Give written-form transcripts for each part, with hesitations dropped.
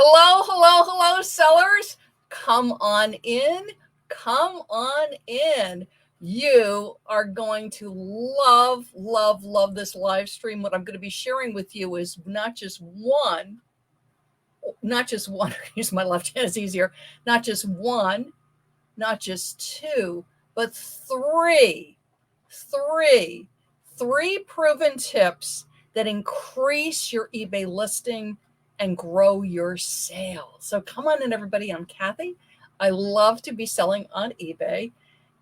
Hello, hello, hello, sellers. Come on in. Come on in. You are going to love, love, love this live stream. What I'm going to be sharing with you is not just one, use my left hand, it's easier, not just one, not just two, but three proven tips that increase your eBay listing and grow your sales. So come on in, everybody. I'm Kathy. I love to be selling on eBay,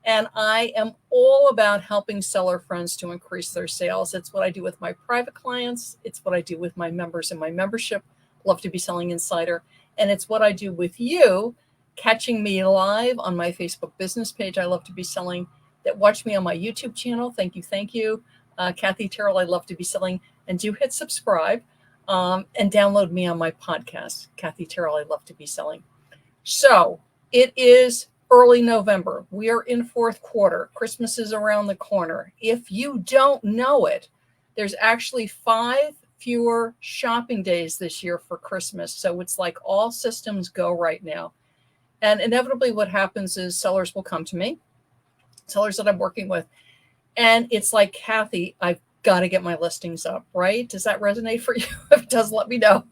and I am all about helping seller friends to increase their sales. It's what I do with my private clients. It's what I do with my members in my membership, Love to Be Selling Insider. And it's what I do with you, catching me live on my Facebook business page, I Love to Be Selling, that watch me on my YouTube channel. Thank you. Kathy Terrell, I Love to Be Selling. And do hit subscribe and download me on my podcast, Kathy Terrell, I Love to Be Selling. So it is early November. We are in fourth quarter. Christmas is around the corner. If you don't know it, there's actually 5 fewer shopping days this year for Christmas. So it's like all systems go right now. And inevitably what happens is sellers will come to me, sellers that I'm working with, and it's like, Kathy, I've got to get my listings up, right? Does that resonate for you? If it does, let me know.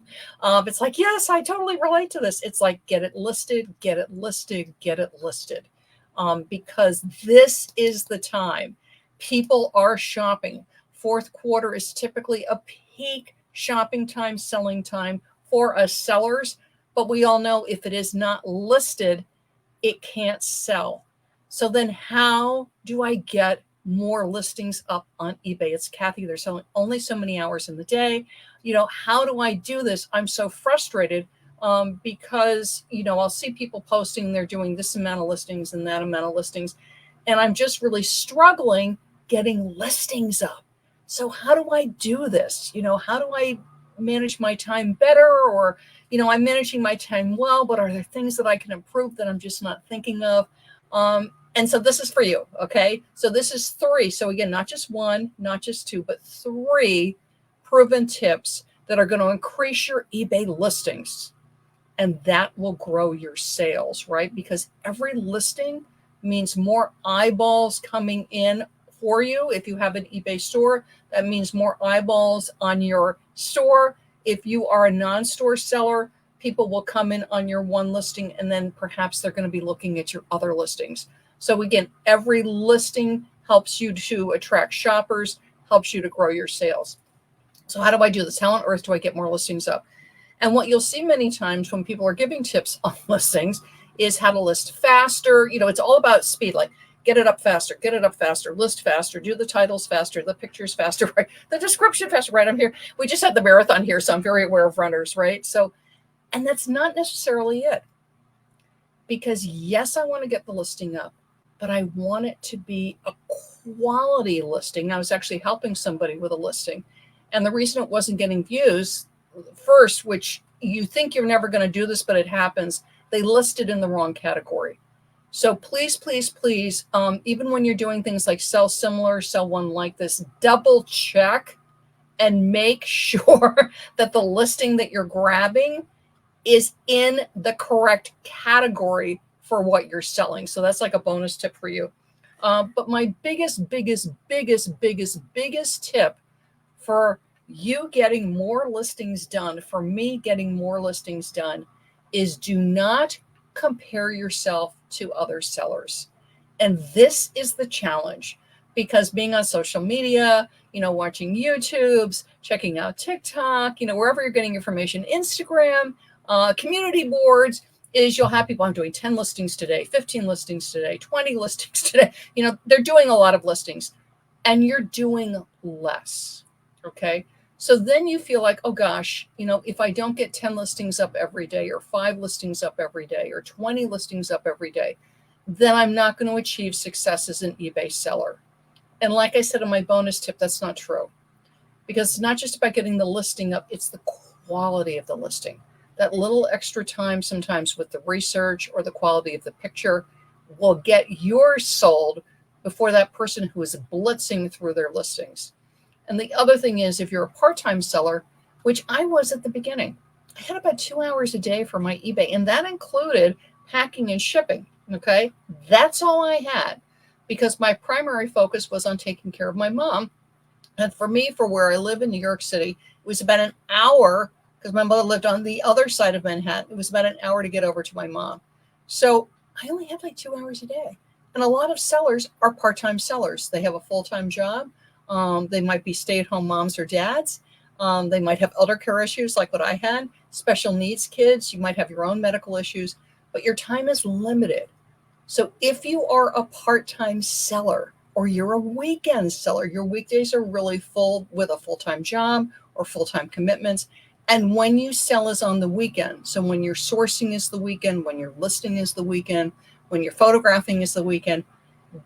It's like, yes, I totally relate to this. It's like, get it listed, get it listed, get it listed. Because this is the time people are shopping. Fourth quarter is typically a peak shopping time, selling time for us sellers. But we all know if it is not listed, it can't sell. So then how do I get more listings up on eBay? It's Kathy, there's only so many hours in the day. How do I do this? I'm so frustrated because, I'll see people posting, they're doing this amount of listings and that amount of listings. And I'm just really struggling getting listings up. So how do I do this? How do I manage my time better? Or, I'm managing my time well, but are there things that I can improve that I'm just not thinking of? And so this is for you, okay? So this is 3. So again, not just 1, not just 2, but 3 proven tips that are going to increase your eBay listings. And that will grow your sales, right? Because every listing means more eyeballs coming in for you. If you have an eBay store, that means more eyeballs on your store. If you are a non-store seller, people will come in on your one listing, and then perhaps they're going to be looking at your other listings. So again, every listing helps you to attract shoppers, helps you to grow your sales. So how do I do this? How on earth do I get more listings up? And what you'll see many times when people are giving tips on listings is how to list faster. It's all about speed, like get it up faster, list faster, do the titles faster, the pictures faster, right? The description faster, right? I'm here. We just had the marathon here, so I'm very aware of runners, right? So, and that's not necessarily it. Because yes, I want to get the listing up, but I want it to be a quality listing. I was actually helping somebody with a listing, and the reason it wasn't getting views first, which you think you're never going to do this, but it happens, they listed in the wrong category. So please, even when you're doing things like sell similar, sell one like this, double check and make sure that the listing that you're grabbing is in the correct category for what you're selling. So that's like a bonus tip for you. But my biggest tip for you getting more listings done, for me getting more listings done, is do not compare yourself to other sellers. And this is the challenge, because being on social media, watching YouTubes, checking out TikTok, wherever you're getting information, Instagram, community boards, is you'll have people, I'm doing 10 listings today, 15 listings today, 20 listings today. They're doing a lot of listings and you're doing less. Okay. So then you feel like, oh gosh, if I don't get 10 listings up every day, or 5 listings up every day, or 20 listings up every day, then I'm not going to achieve success as an eBay seller. And like I said in my bonus tip, that's not true, because it's not just about getting the listing up, it's the quality of the listing. That little extra time sometimes with the research or the quality of the picture will get yours sold before that person who is blitzing through their listings. And the other thing is, if you're a part-time seller, which I was at the beginning, I had about 2 hours a day for my eBay, and that included packing and shipping. Okay. That's all I had because my primary focus was on taking care of my mom. And for me, for where I live in New York City, it was about an hour because my mother lived on the other side of Manhattan. It was about an hour to get over to my mom. So I only had like 2 hours a day. And a lot of sellers are part time sellers. They have a full time job. They might be stay at home moms or dads. They might have elder care issues like what I had, special needs kids. You might have your own medical issues, but your time is limited. So if you are a part-time seller or you're a weekend seller, your weekdays are really full with a full-time job or full-time commitments. And when you sell is on the weekend. So when your sourcing is the weekend, when your listing is the weekend, when your photographing is the weekend,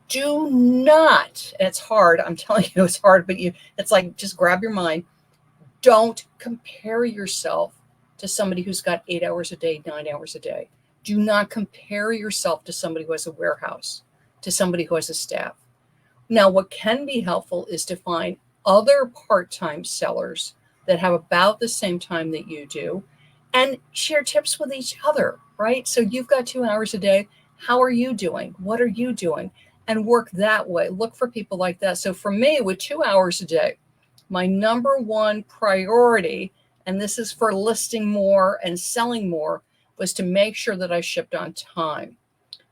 do not, and it's hard, I'm telling you it's hard, but it's like just grab your mind. Don't compare yourself to somebody who's got 8 hours a day, 9 hours a day. Do not compare yourself to somebody who has a warehouse, to somebody who has a staff. Now, what can be helpful is to find other part-time sellers that have about the same time that you do and share tips with each other, right? So you've got 2 hours a day. How are you doing? What are you doing? And work that way. Look for people like that. So for me, with 2 hours a day, my number one priority, and this is for listing more and selling more, was to make sure that I shipped on time.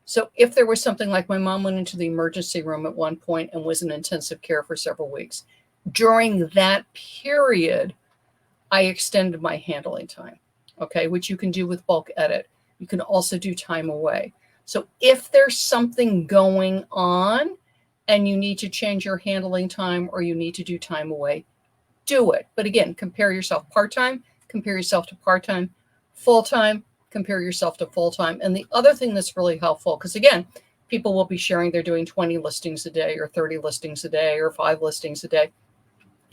So if there was something like my mom went into the emergency room at one point and was in intensive care for several weeks, during that period, I extended my handling time, okay, which you can do with bulk edit. You can also do time away. So if there's something going on and you need to change your handling time or you need to do time away, do it. But again, compare yourself part-time, compare yourself to part-time, full-time, compare yourself to full-time. And the other thing that's really helpful, because again, people will be sharing they're doing 20 listings a day or 30 listings a day or 5 listings a day,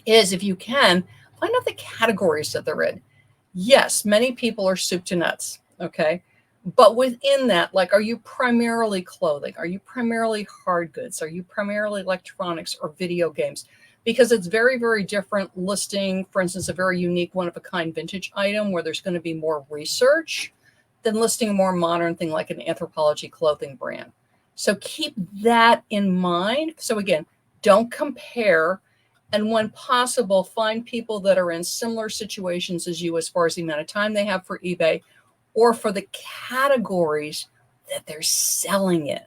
is if you can, find out the categories that they're in. Yes, many people are soup to nuts, okay? But within that, like, are you primarily clothing? Are you primarily hard goods? Are you primarily electronics or video games? Because it's very, very different listing, for instance, a very unique one-of-a-kind vintage item where there's going to be more research than listing a more modern thing like an Anthropologie clothing brand. So keep that in mind. So again, don't compare. And when possible, find people that are in similar situations as you as far as the amount of time they have for eBay or for the categories that they're selling in.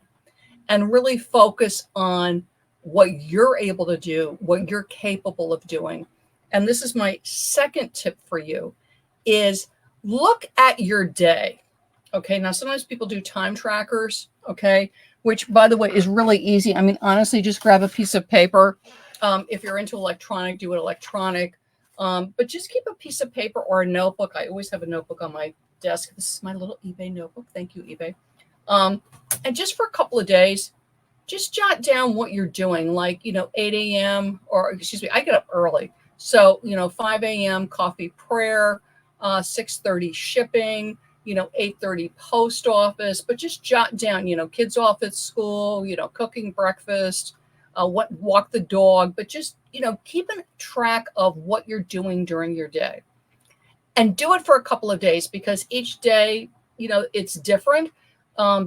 And really focus on what you're able to do, what you're capable of doing. And this is my second tip for you, is look at your day. Okay, now sometimes people do time trackers, okay, which by the way is really easy. I mean, honestly, just grab a piece of paper. If you're into electronic, do it electronic. But just keep a piece of paper or a notebook. I always have a notebook on my desk. This is my little eBay notebook. Thank you, eBay. And just for a couple of days, just jot down what you're doing, like, 8 a.m. or excuse me, I get up early. So, 5 a.m. coffee prayer, 6:30 shipping, 8:30 post office, but just jot down, kids off at school, cooking breakfast, walk the dog, but just, keeping track of what you're doing during your day. And do it for a couple of days because each day, it's different.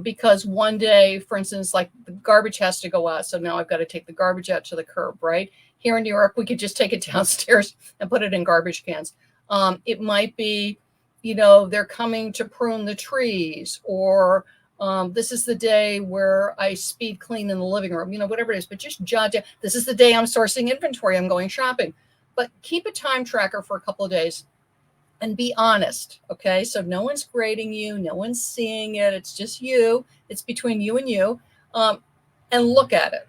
Because one day, for instance, like the garbage has to go out. So now I've got to take the garbage out to the curb, right? Here in New York, we could just take it downstairs and put it in garbage cans. It might be, they're coming to prune the trees, or this is the day where I speed clean in the living room, whatever it is, but just jot down, this is the day I'm sourcing inventory, I'm going shopping. But keep a time tracker for a couple of days. And be honest, okay? So no one's grading you, no one's seeing it. It's just you. It's between you and you. And look at it.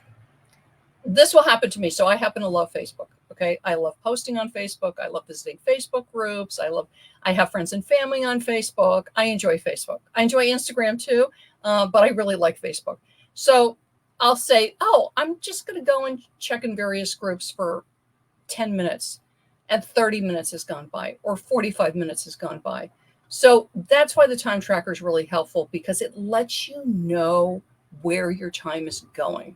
This will happen to me. So I happen to love Facebook, okay? I love posting on Facebook. I love visiting Facebook groups. I have friends and family on Facebook. I enjoy Facebook. I enjoy Instagram too, but I really like Facebook. So I'll say, oh, I'm just going to go and check in various groups for 10 minutes. And 30 minutes has gone by, or 45 minutes has gone by. So that's why the time tracker is really helpful, because it lets you know where your time is going.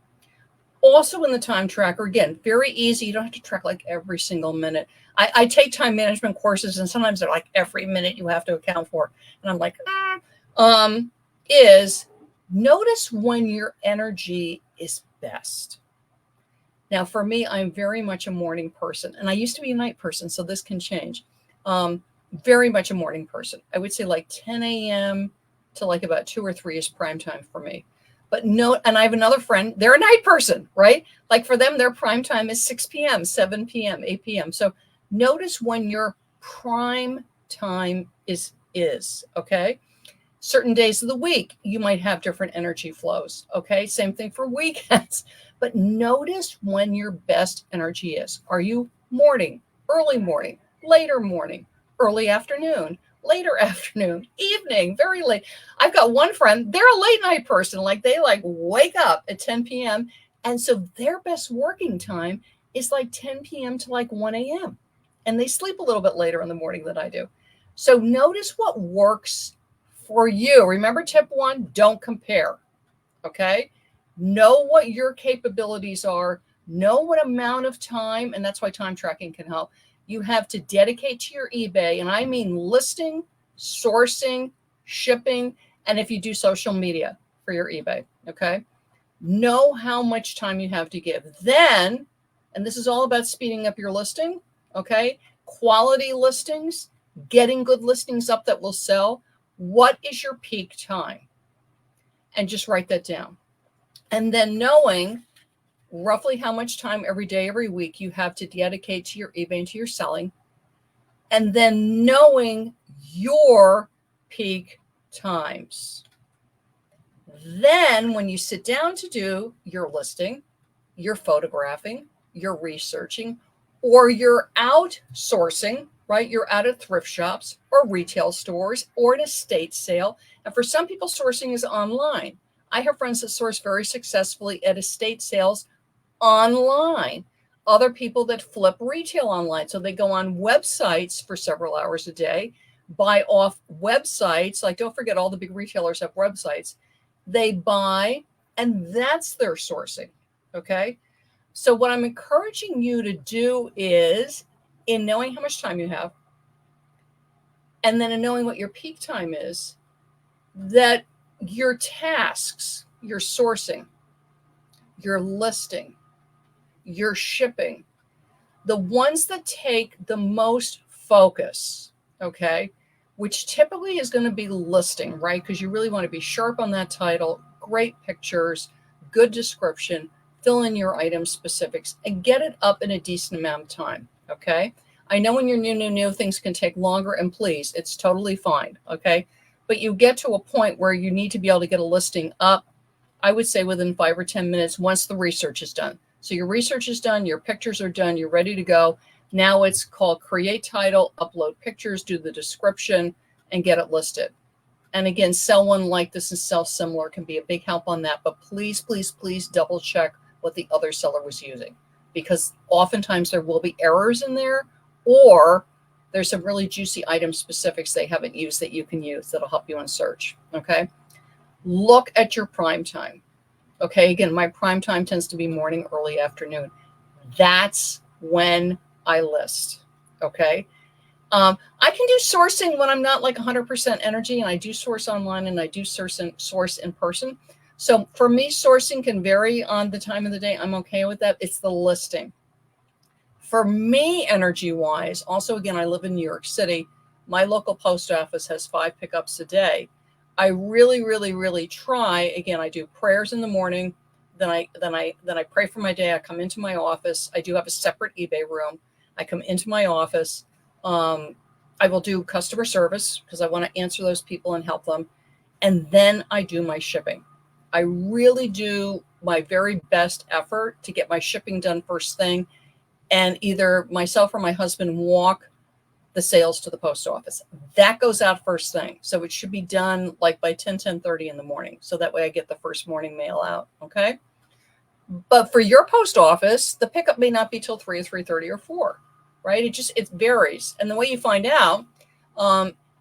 Also in the time tracker, again, very easy. You don't have to track like every single minute. I take time management courses, and sometimes they're like every minute you have to account for. And I'm like, is notice when your energy is best. Now, for me, I'm very much a morning person, and I used to be a night person, so this can change. Very much a morning person. I would say like 10 a.m. to like about 2 or 3 is prime time for me. But no, and I have another friend, they're a night person, right? Like for them, their prime time is 6 p.m., 7 p.m., 8 p.m. So notice when your prime time is, okay? Certain days of the week, you might have different energy flows, okay? Same thing for weekends. But notice when your best energy is. Are you morning, early morning, later morning, early afternoon, later afternoon, evening, very late? I've got one friend, they're a late night person. Like they like wake up at 10 p.m. And so their best working time is like 10 p.m. to like 1 a.m. And they sleep a little bit later in the morning than I do. So notice what works for you. Remember tip 1, don't compare, okay? Know what your capabilities are, know what amount of time, and that's why time tracking can help. You have to dedicate to your eBay, and I mean listing, sourcing, shipping, and if you do social media for your eBay, okay? Know how much time you have to give. Then, and this is all about speeding up your listing, okay? Quality listings, getting good listings up that will sell. What is your peak time? And just write that down. And then knowing roughly how much time every day, every week you have to dedicate to your eBay and to your selling. And then knowing your peak times. Then when you sit down to do your listing, your photographing, your researching, or you're outsourcing, right? You're out at thrift shops or retail stores or an estate sale. And for some people, sourcing is online. I have friends that source very successfully at estate sales online. Other people that flip retail online. So they go on websites for several hours a day, buy off websites. Like, don't forget, all the big retailers have websites. They buy, and that's their sourcing. Okay. So what I'm encouraging you to do is, in knowing how much time you have, and then in knowing what your peak time is, that your tasks, your sourcing, your listing, your shipping, the ones that take the most focus, okay, which typically is going to be listing, right? Because you really want to be sharp on that title, great pictures, good description, fill in your item specifics, and get it up in a decent amount of time, okay? I know when you're new, things can take longer, and please, it's totally fine, okay? But you get to a point where you need to be able to get a listing up, I would say within 5 or 10 minutes once the research is done. So your research is done, your pictures are done, you're ready to go. Now it's called create title, upload pictures, do the description, and get it listed. And again, sell one like this and sell similar can be a big help on that. But please, please, please double check what the other seller was using, because oftentimes there will be errors in there, or there's some really juicy item specifics they haven't used that you can use that'll help you in search. Okay. Look at your prime time. Okay. Again, my prime time tends to be morning, early afternoon. That's when I list. Okay. I can do sourcing when I'm not like 100% energy, and I do source online and I do source in person. So for me, sourcing can vary on the time of the day. I'm okay with that. It's the listing. For me, energy wise, also, again, I live in New York City. My local post office has 5 pickups a day. I really, really, really try. Again, I do prayers in the morning. Then I pray for my day. I come into my office. I do have a separate eBay room. I come into my office. I will do customer service because I want to answer those people and help them. And then I do my shipping. I really do my very best effort to get my shipping done first thing. And either myself or my husband walk the sales to the post office. That goes out first thing. So it should be done like by 10:30 in the morning. So that way I get the first morning mail out. Okay. But for your post office, the pickup may not be till 3 or 3:30 or 4, right? It varies. And the way you find out,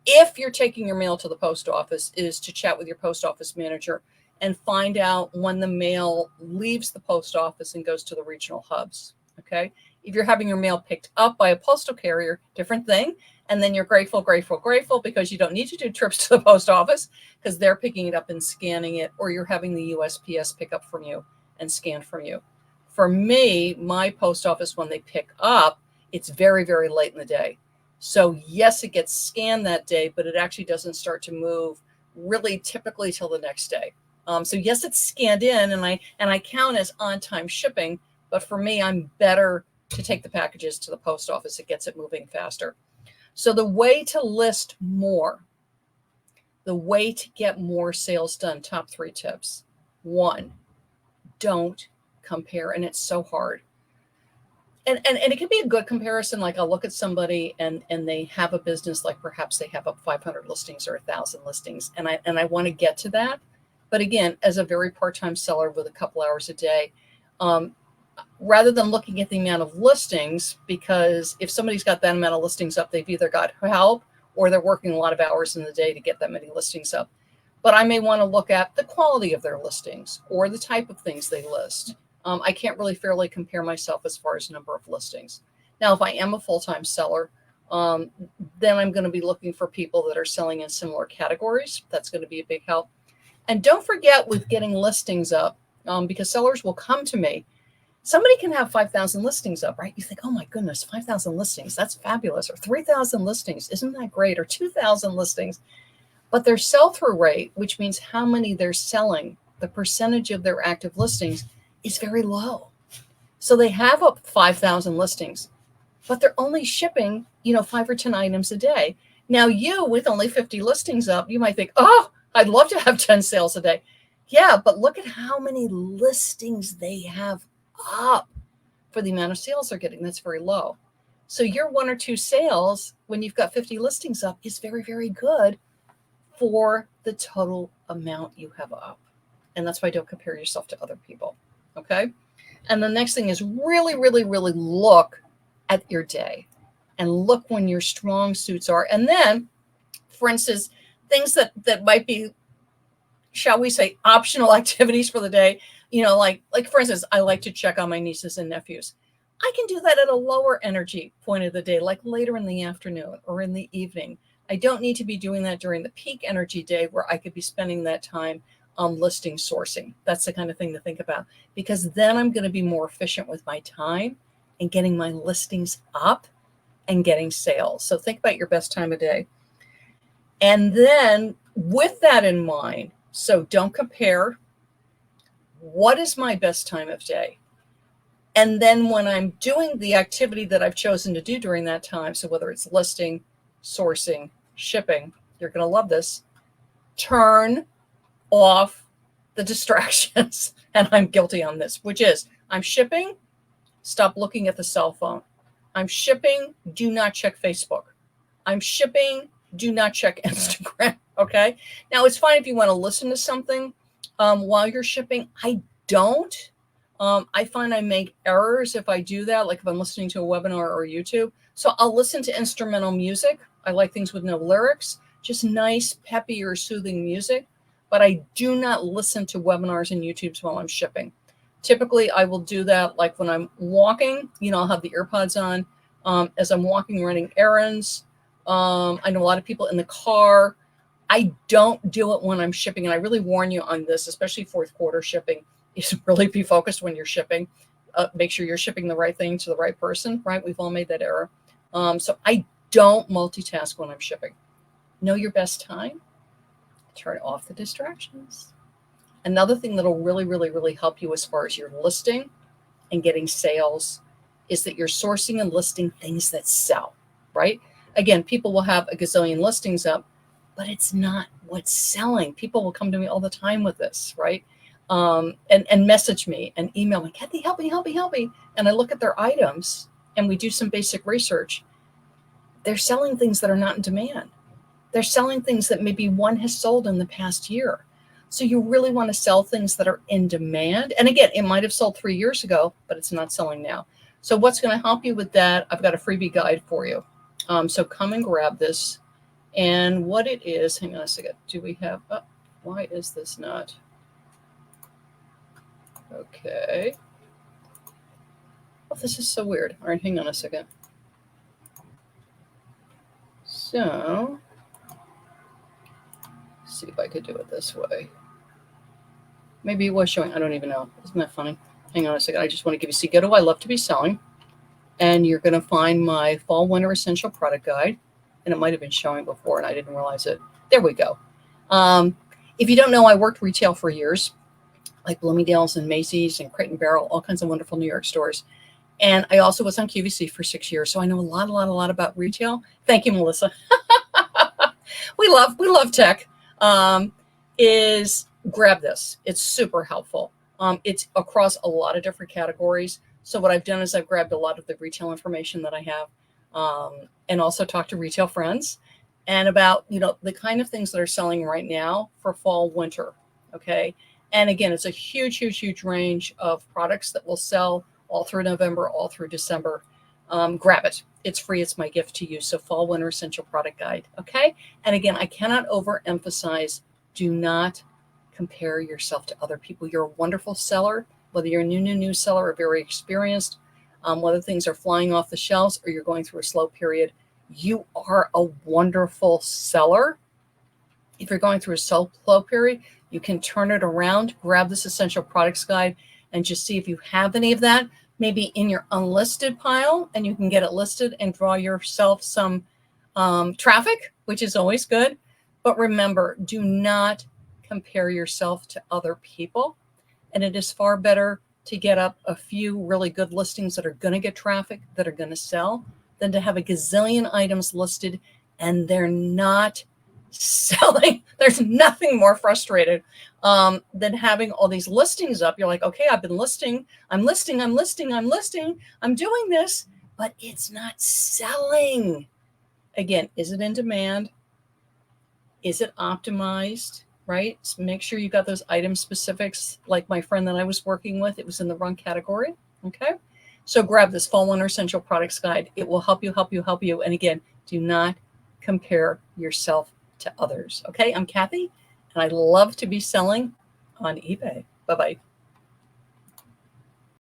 if you're taking your mail to the post office, is to chat with your post office manager. and find out when the mail leaves the post office and goes to the regional hubs. Okay. If you're having your mail picked up by a postal carrier, different thing. And then you're grateful because you don't need to do trips to the post office because they're picking it up and scanning it, or you're having the USPS pick up from you and scan from you. For me, my post office, when they pick up, it's very, very late in the day. So yes, it gets scanned that day, but it actually doesn't start to move really typically till the next day. So yes, it's scanned in, and I count as on-time shipping, but for me, I'm better to take the packages to the post office. It gets it moving faster. So the way to list more, the way to get more sales done, top 3 tips. 1, don't compare. And it's so hard. And it can be a good comparison. Like I'll look at somebody and they have a business, like perhaps they have up 500 listings or 1,000 listings. And I want to get to that. But again, as a very part-time seller with a couple hours a day, rather than looking at the amount of listings, because if somebody's got that amount of listings up, they've either got help or they're working a lot of hours in the day to get that many listings up. But I may want to look at the quality of their listings or the type of things they list. I can't really fairly compare myself as far as number of listings. Now, if I am a full-time seller, then I'm going to be looking for people that are selling in similar categories. That's going to be a big help. And don't forget with getting listings up, because sellers will come to me. Somebody can have 5,000 listings up, right? You think, oh my goodness, 5,000 listings, that's fabulous. Or 3,000 listings, isn't that great? Or 2,000 listings. But their sell-through rate, which means how many they're selling, the percentage of their active listings is very low. So they have up 5,000 listings, but they're only shipping, 5 or 10 items a day. Now you, with only 50 listings up, you might think, oh, I'd love to have 10 sales a day. Yeah, but look at how many listings they have up for the amount of sales they're getting. That's very low. So your 1 or 2 sales when you've got 50 listings up is very, very good for the total amount you have up. And that's why don't compare yourself to other people. Okay. And the next thing is really, really, really look at your day and look when your strong suits are. And then, for instance, things that might be, shall we say, optional activities for the day, like for instance, I like to check on my nieces and nephews. I can do that at a lower energy point of the day, like later in the afternoon or in the evening. I don't need to be doing that during the peak energy day where I could be spending that time listing sourcing. That's the kind of thing to think about, because then I'm going to be more efficient with my time and getting my listings up and getting sales. So think about your best time of day. And then with that in mind, so don't compare. What is my best time of day? And then when I'm doing the activity that I've chosen to do during that time, so whether it's listing, sourcing, shipping, you're going to love this, turn off the distractions. And I'm guilty on this, which is I'm shipping, stop looking at the cell phone. I'm shipping, do not check Facebook. I'm shipping, do not check Instagram. Okay. Now it's fine if you want to listen to something while you're shipping. I don't. I find I make errors if I do that, like if I'm listening to a webinar or YouTube. So I'll listen to instrumental music. I like things with no lyrics, just nice, peppy or soothing music. But I do not listen to webinars and YouTubes while I'm shipping. Typically, I will do that like when I'm walking, I'll have the earpods on as I'm walking, running errands. I know a lot of people in the car. I don't do it when I'm shipping. And I really warn you on this, especially fourth quarter shipping, is really be focused when you're shipping. Make sure you're shipping the right thing to the right person, right? We've all made that error. So I don't multitask when I'm shipping. Know your best time. Turn off the distractions. Another thing that'll really, really, really help you as far as your listing and getting sales is that you're sourcing and listing things that sell, right? Again, people will have a gazillion listings up, but it's not what's selling. People will come to me all the time with this, right? And message me and email me, Kathy, help me. And I look at their items and we do some basic research. They're selling things that are not in demand. They're selling things that maybe one has sold in the past year. So you really want to sell things that are in demand. And again, it might have sold 3 years ago, but it's not selling now. So what's going to help you with that? I've got a freebie guide for you. So come and grab this. And what it is, hang on a second. Do we have, why is this not? Okay. Oh, this is so weird. All right, hang on a second. So, see if I could do it this way. Maybe it was showing. I don't even know. Isn't that funny? Hang on a second. I just want to give you, see, go to I love to be selling. And you're going to find my fall winter essential product guide. And it might have been showing before and I didn't realize it. There we go. If you don't know, I worked retail for years, like Bloomingdale's and Macy's and Crate and Barrel, all kinds of wonderful New York stores. And I also was on QVC for 6 years. So I know a lot about retail. Thank you, Melissa. we love tech. Is grab this. It's super helpful. It's across a lot of different categories. So what I've done is I've grabbed a lot of the retail information that I have, and also talked to retail friends and about, the kind of things that are selling right now for fall, winter. Okay. And again, it's a huge range of products that will sell all through November, all through December. Grab it. It's free. It's my gift to you. So fall, winter essential product guide. Okay. And again, I cannot overemphasize, do not compare yourself to other people. You're a wonderful seller, whether you're a new seller or very experienced, whether things are flying off the shelves or you're going through a slow period, you are a wonderful seller. If you're going through a slow period, you can turn it around, grab this essential products guide and just see if you have any of that, maybe in your unlisted pile, and you can get it listed and draw yourself some traffic, which is always good. But remember, do not compare yourself to other people. And it is far better to get up a few really good listings that are going to get traffic, that are going to sell, than to have a gazillion items listed and they're not selling. There's nothing more frustrated than having all these listings up. You're like, okay, I've been listing, I'm doing this, but it's not selling. Again, is it in demand? Is it optimized? Right? So make sure you got those item specifics. Like my friend that I was working with, it was in the wrong category. Okay. So grab this fall winter essential products guide. It will help you. And again, do not compare yourself to others. Okay. I'm Kathy and I love to be selling on eBay. Bye-bye.